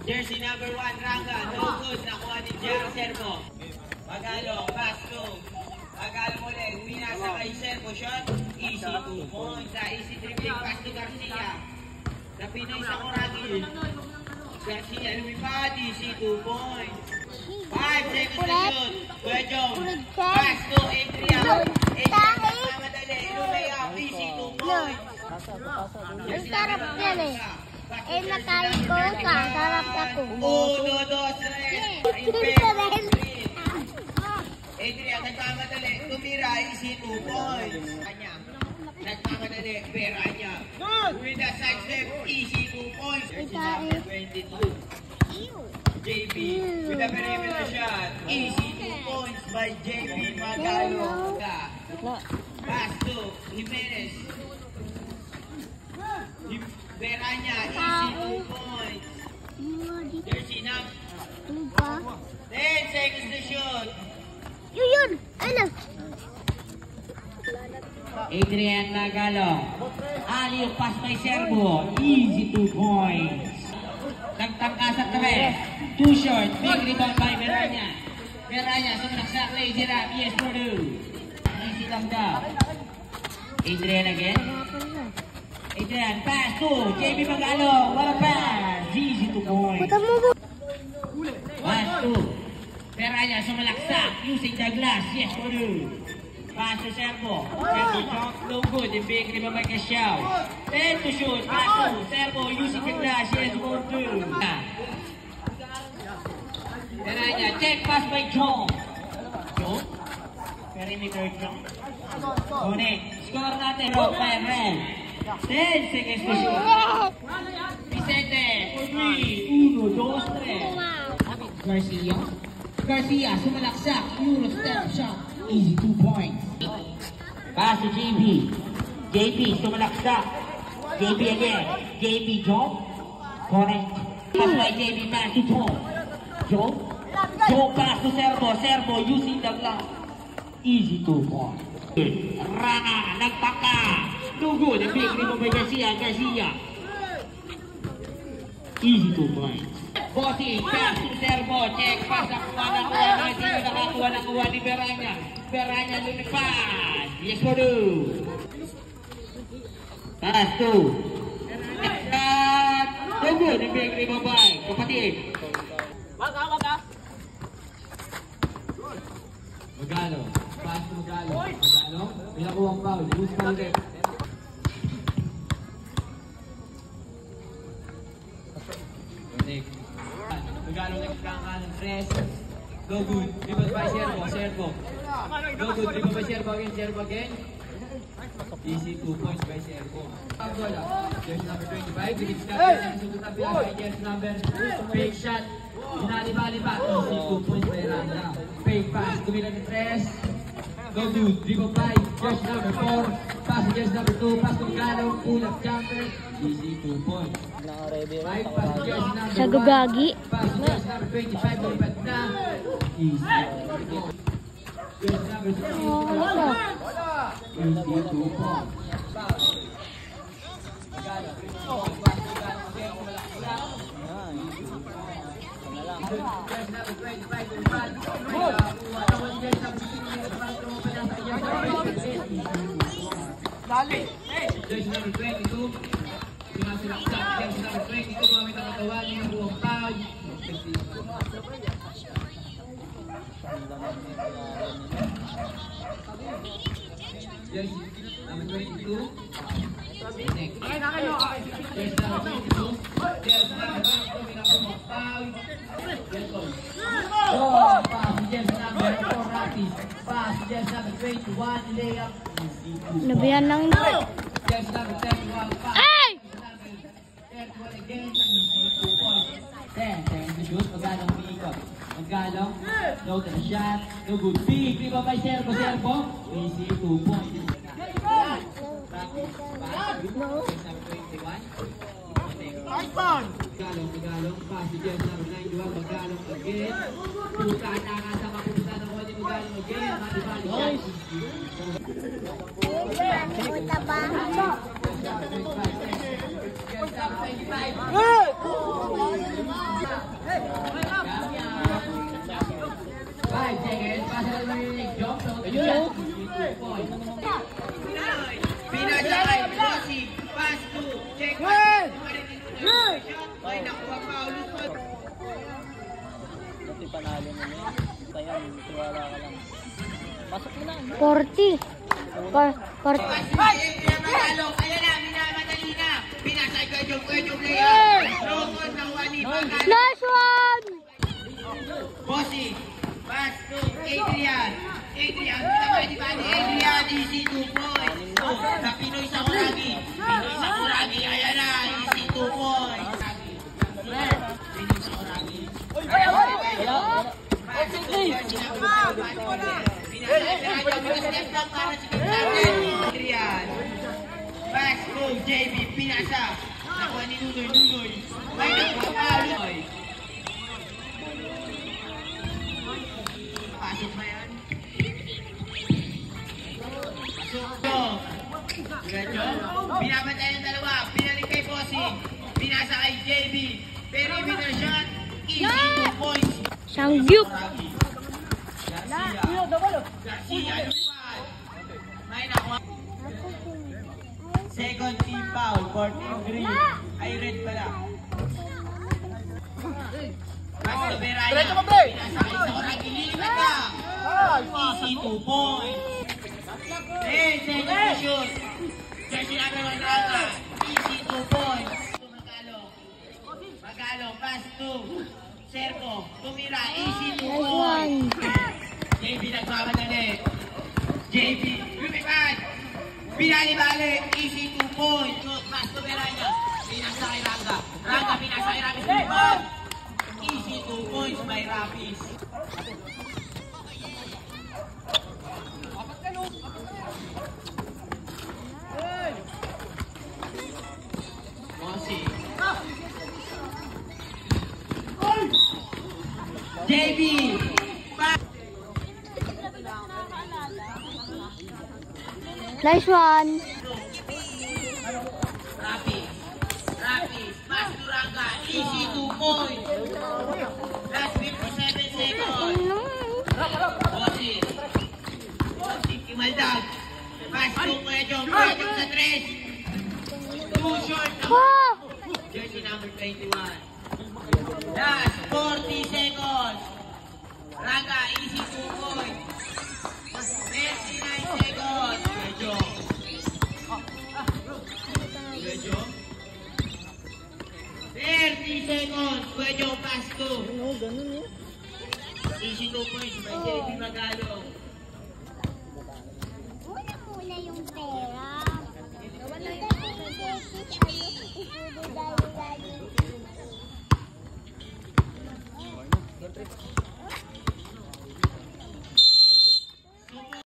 Jersey number 1, Ranga. No good. Nakuha ni Jero Servo. Magalo. Pass to. Magalo ulit. Uwi nasa kay Servo. Shot. Easy 2 points. Easy dribbling. Pass to Garcia. Sa Pinoy sa Coragil. Garcia lumipad. Easy 2 points. 5 seconds to shoot. Kuya Pass to Adrian. Adrian nagmamadali. Lumaya. Easy 2 points. Ang sarap yan eh. Nakain ko ka. Sarap ako. 1, 2, 3. Adrian, nagmamadali. Tumira, easy 2 points. Nagmamadali, pera niya. With the side step, easy 2 points. Number 22. JP, with the perimeter shot. Easy 2 points by JP Magalo. Pass to Jimenez. Pera niya, easy 2 points. Jersey number 10 seconds to shoot. Yun! Ano? Adrian Magalo. Aliw pass by Servo. Easy 2 points. Nagtangka sa 3. Too short. Big rebound by Veranya. Veranya sumaksak. Lazy rap. Yes, Purdue. Easy lang daw. Adrian again. Adrian pass to JB Magalo. What a pass. Easy 2 points. Pass to Veranya sumalaksak. Using the glass. Yes, Purdue. Pass to Servo. Servo jump, no good. The big rebound by Casiao. 10 to shoot. Pass to Servo using the glass. Yes, Purdue. Veranya check pass by John. John. Perimeter John. Connect. Score natin. Rock by Red. 10 seconds to shoot. Vicente. 3, 1, 2, 3. Garcia. Garcia sumalaksak. Euro step shot. Easy 2 points. Pass to JB. JB sumalaksak. JB again. JB jump. Correct. Pass by JB. Pass to John. John. John pass to Servo. Servo using the glove. Easy 2 points. Rana nagpaka. No good. The big rebound by Garcia. Garcia. Easy 2 points. Bossy, pass to Servo. Check pass. Nakuha ng uwan. Hindi nyo nakakuha ng uwan ni Veranya. Veranya lumipad. Yes, Purdue. Pass to. Shot. No good. The big rebound by kapatid. Magalo. Pass to Magalo. Magalo. May nakuha ang foul. Lose foul ulit. Magalo nagkakaroon ng press. Go good. Rebound by Servo. Servo. Go good. Rebound by Servo again. Servo again. Easy 2 points by Servo. Jersey number 25. Bigit ka. Susunod ang bilang by jersey number. Fake shot. Hinaliba-liba. Easy 2 points by Randa. Fake pass. Tumila ng press. Go good. Rebound by jersey number 4. Pass to jersey number 2. Pass to Magalo. Pull up jumper. Easy 2 points. Right pass to jersey number 1. Sa gagagi. Pass to jersey number 25. Lumipat na. Easy 2 points. Jersey number 3. Easy 2 points. Jersey number 22. Sinasilaksak. Jersey number 22. Gamit ang katawan niya ng buong foul. Jersey number 22. Next. Jersey number 22. Jersey number 22. Minapong foul. Oh, pass. Jersey number 4. Rapids. Pass. Jersey number 21. Layup. Nabiyan lang ito. Jersey number 31. Pass. Ay! 31 again. Easy 2 points. 10 seconds to shoot. Magalo umiikot. Magalo. No to the shot. No good. Big rebound by Servo. Servo. Easy 2 points. Practice. Pass. Jersey number 21. Magalo. Pass to jersey number 91. Magalo again. Puta na nga sa kapusta ng Wadi Magalo again. Mali-mali. Puta ba? Jersey number 25. panalo mo na yun. Kaya, tiwala ka lang. Pasok mo na. 40. 40. Pinamagalo, kaya na, minamadali na. Pinasay ko yung player. Robot ng wani. Last one! Bossy. Pass to Adrian. Adrian, naman di ba ni Adrian? Easy 2 points. Sa Pinoy sa Kuragi. Pinoy sa Kuragi, ayan na. Easy 2 points. Pinoy sa Kuragi. Pass to JB, pinasa. Nakuha ni Nunoy. May nakuha pa, Nunoy. Pasok ba yan? Pasok. Diretso. Binabantay ng dalawa. Pinalik kay Bossy. Pinasa kay JB. Perimeter shot. Easy 2 points. Sangyup. Garcia, may nakuha. Second team foul for team green. Ay, red pala. Basta Beraya. Pinasakay sa Kuragi. Lilipat na. Easy 2 points. Second shoot. Jersey number 1 Ranga. Easy 2 points. Magalo. Pass to Serpo. Tumira. Easy 2 points. JB nagmamadali. JB. Lumipad. Binali-balik. Easy 2 points. Pass to Beraya. Pinasa kay Ranga. Ranga pinasa kay Rapis. Lumipad. Easy 2 points by Rapis. Bossy. JB. Nice one. Rapis. Pass to Ranga. Easy 2 points. Last 57 seconds. Bossy. Kimaldag. Pass to Kuejong. Kuejong sa 3. Too short. Jersey number 21. Last 40 seconds. Ranga, easy 2 points. 39 seconds. Kuejong. 30 seconds. Kuejong pass to. Easy 2 points by JB Magalo. Muna yung pera. Wala.